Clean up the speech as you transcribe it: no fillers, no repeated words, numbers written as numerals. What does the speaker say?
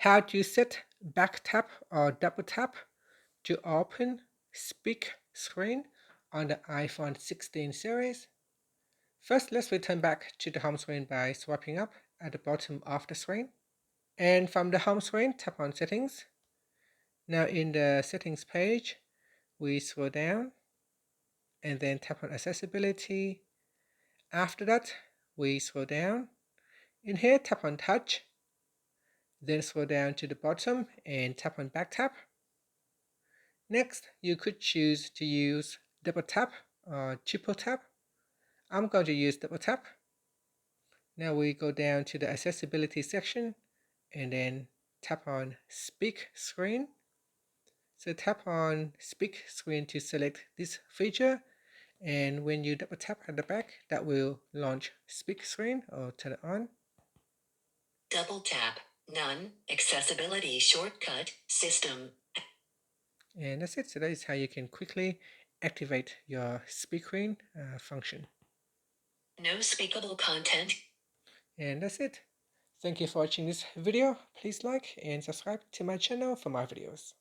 how to set back tap or double tap to open speak screen on the iPhone 16 series. First, let's return back to the home screen by swiping up at the bottom of the screen. And from the home screen, tap on Settings. Now in the Settings page, we scroll down and then tap on Accessibility. After that, we scroll down. In here, tap on Touch. Then scroll down to the bottom and tap on Back Tap. Next, you could choose to use double tap or triple tap. I'm going to use double tap. Now we go down to the accessibility section and then tap on speak screen. So tap on speak screen to select this feature, and when you double tap at the back, that will launch speak screen or turn it on. Double tap, none, accessibility shortcut, system. And that's it. So that is how you can quickly activate your speak screen function. No speakable content. And that's it. Thank you for watching this video. Please like and subscribe to my channel for more videos.